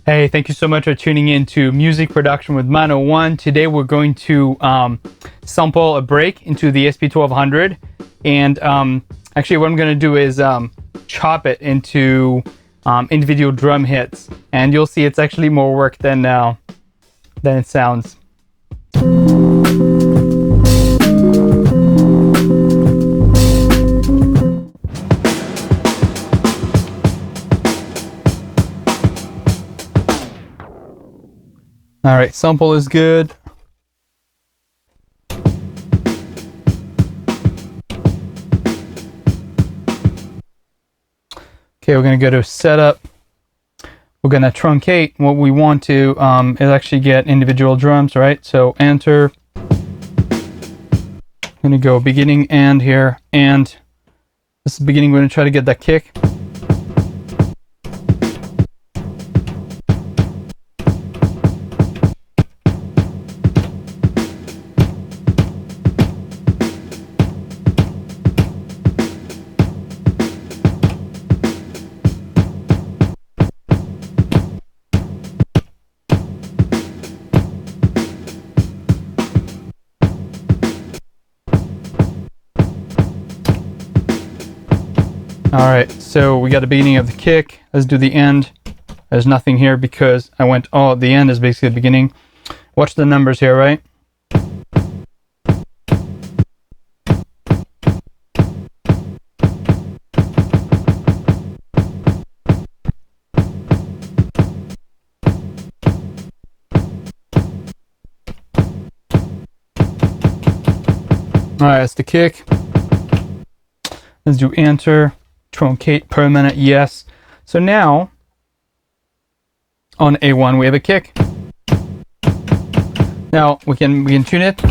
Hey, thank you so much for tuning in to Music Production with Mano One. Today we're going to sample a break into the SP-1200, and actually what I'm going to do is chop it into individual drum hits, and you'll see it's actually more work than it sounds. All right, sample is good. Okay, we're gonna go to setup. We're gonna truncate. What we want to is actually get individual drums, right? So enter. I'm gonna go beginning and here, and this is the beginning. We're gonna try to get that kick. All right, so we got the beginning of the kick. Let's do the end. There's nothing here because I went, oh, the end is basically the beginning. Watch the numbers here, right? All right, that's the kick. Let's do enter. Truncate per minute, yes. So now on A1 we have a kick. Now we can tune it.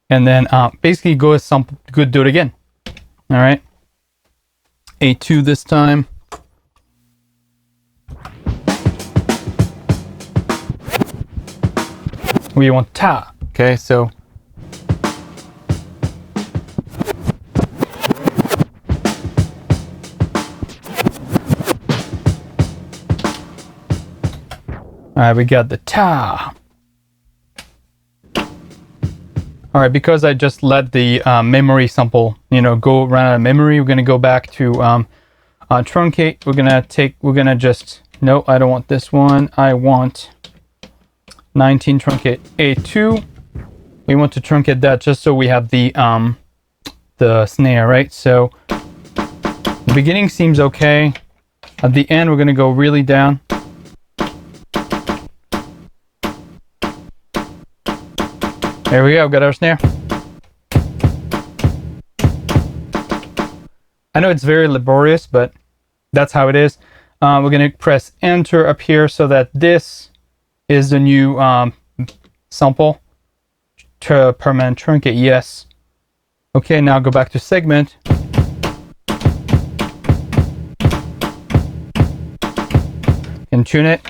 And then basically go with some good, do it again. All right, A2 this time. We want ta, okay, so all right, we got the ta. All right, because I just let the memory sample, go run out of memory, we're gonna go back to truncate. We're gonna just, no, I don't want this one. I want 19 truncate A2. We want to truncate that just so we have the snare, right? So the beginning seems okay. At the end, we're gonna go really down. There we go, got our snare. I know it's very laborious, but that's how it is. We're gonna press enter up here so that this is the new sample. Permanent truncate, yes. Okay, now go back to segment. And tune it.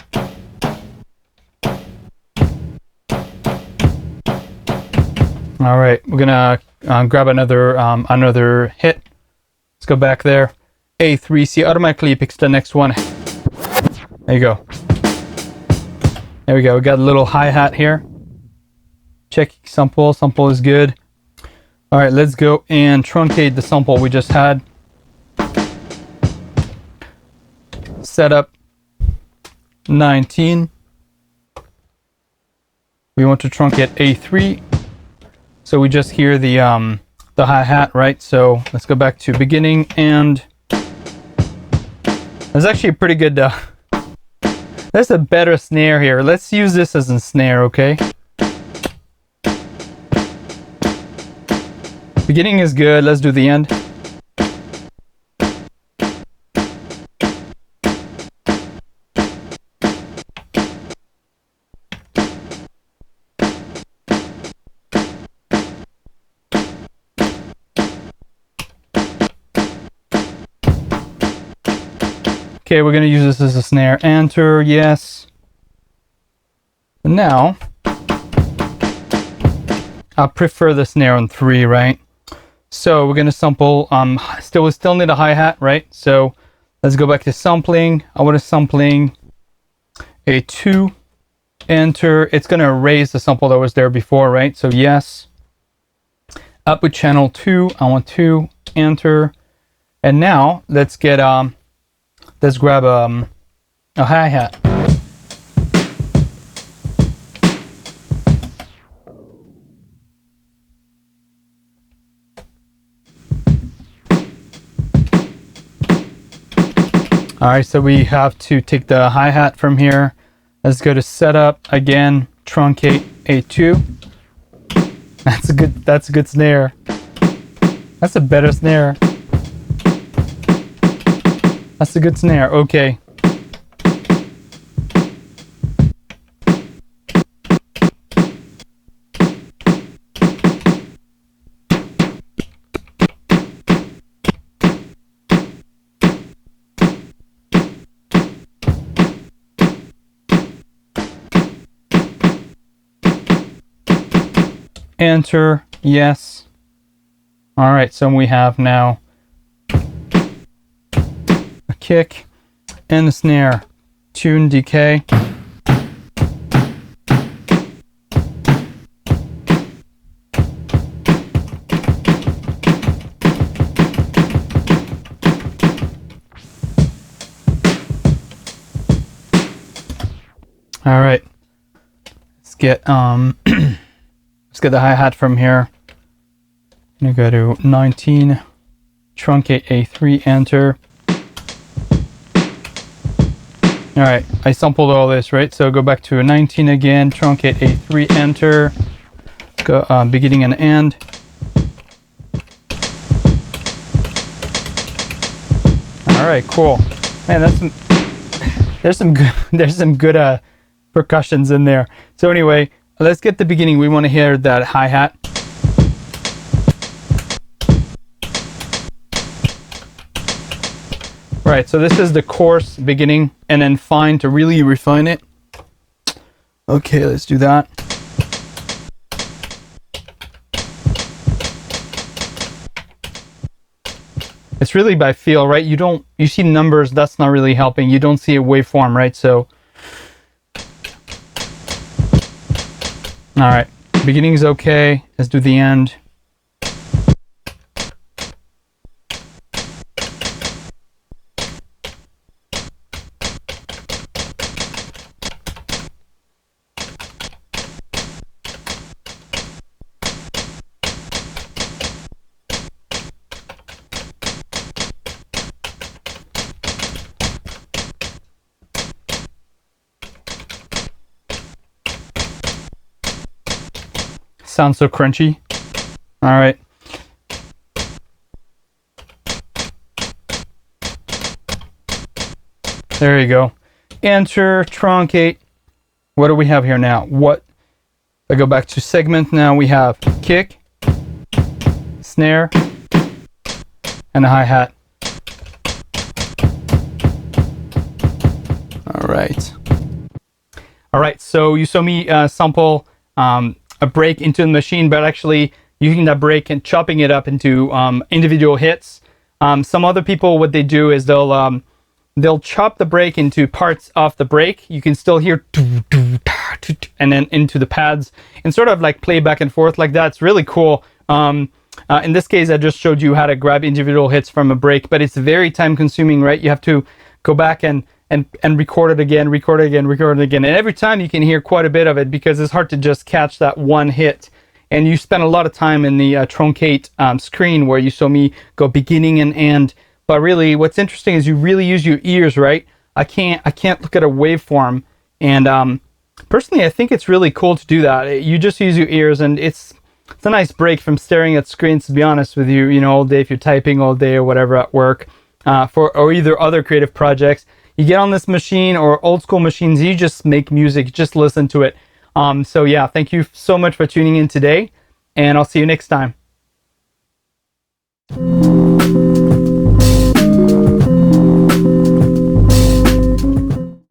All right, we're gonna grab another hit. Let's go back there. A3, see, automatically picks the next one. There you go. There we go, we got a little hi-hat here. Check sample, sample is good. All right, let's go and truncate the sample we just had. Setup 19. We want to truncate A3. So we just hear the hi-hat, right? So let's go back to beginning, and there's actually a pretty good that's a better snare here. Let's use this as a snare, okay? Beginning is good. Let's do the end. Okay, we're gonna use this as a snare. Enter, yes. And now I prefer the snare on 3, right? So we're gonna sample. We still need a hi-hat, right? So let's go back to sampling. I want a sampling a 2. Enter. It's gonna erase the sample that was there before, right? So yes. Output channel 2. I want 2. Enter. And now let's get let's grab a hi-hat. All right, so we have to take the hi-hat from here. Let's go to setup again, truncate A2. That's a good snare. That's a better snare. That's a good snare. Okay. Enter, yes. All right, so we have now a kick and a snare. Tune decay. All right, let's get let's get the hi-hat from here. I'm gonna go to 19, truncate A3, enter. All right, I sampled all this, right? So go back to a 19 again, truncate A3, enter. Go beginning and end. All right, cool. Man, there's some good percussions in there. So anyway, let's get the beginning. We want to hear that hi-hat. Right, so this is the coarse beginning, and then fine to really refine it. Okay, let's do that. It's really by feel, right? You see numbers, that's not really helping. You don't see a waveform, right? So, all right, beginning is okay. Let's do the end. Sounds so crunchy. All right. There you go. Enter, truncate. What do we have here now? I go back to segment now. We have kick, snare, and a hi-hat. All right. All right, so you saw me sample a break into the machine, but actually using that break and chopping it up into individual hits. Some other people, what they do is they'll chop the break into parts of the break. You can still hear and then into the pads and sort of like play back and forth like that. It's really cool. In this case, I just showed you how to grab individual hits from a break, but it's very time consuming, right? You have to go back and record it again, record it again. And every time you can hear quite a bit of it because it's hard to just catch that one hit. And you spend a lot of time in the truncate screen where you saw me go beginning and end. But really, what's interesting is you really use your ears, right? I can't look at a waveform. And personally, I think it's really cool to do that. You just use your ears, and it's a nice break from staring at screens, to be honest with you, all day if you're typing all day or whatever at work, or either other creative projects. You get on this machine or old school machines, you just make music, just listen to it. So yeah, thank you so much for tuning in today, and I'll see you next time.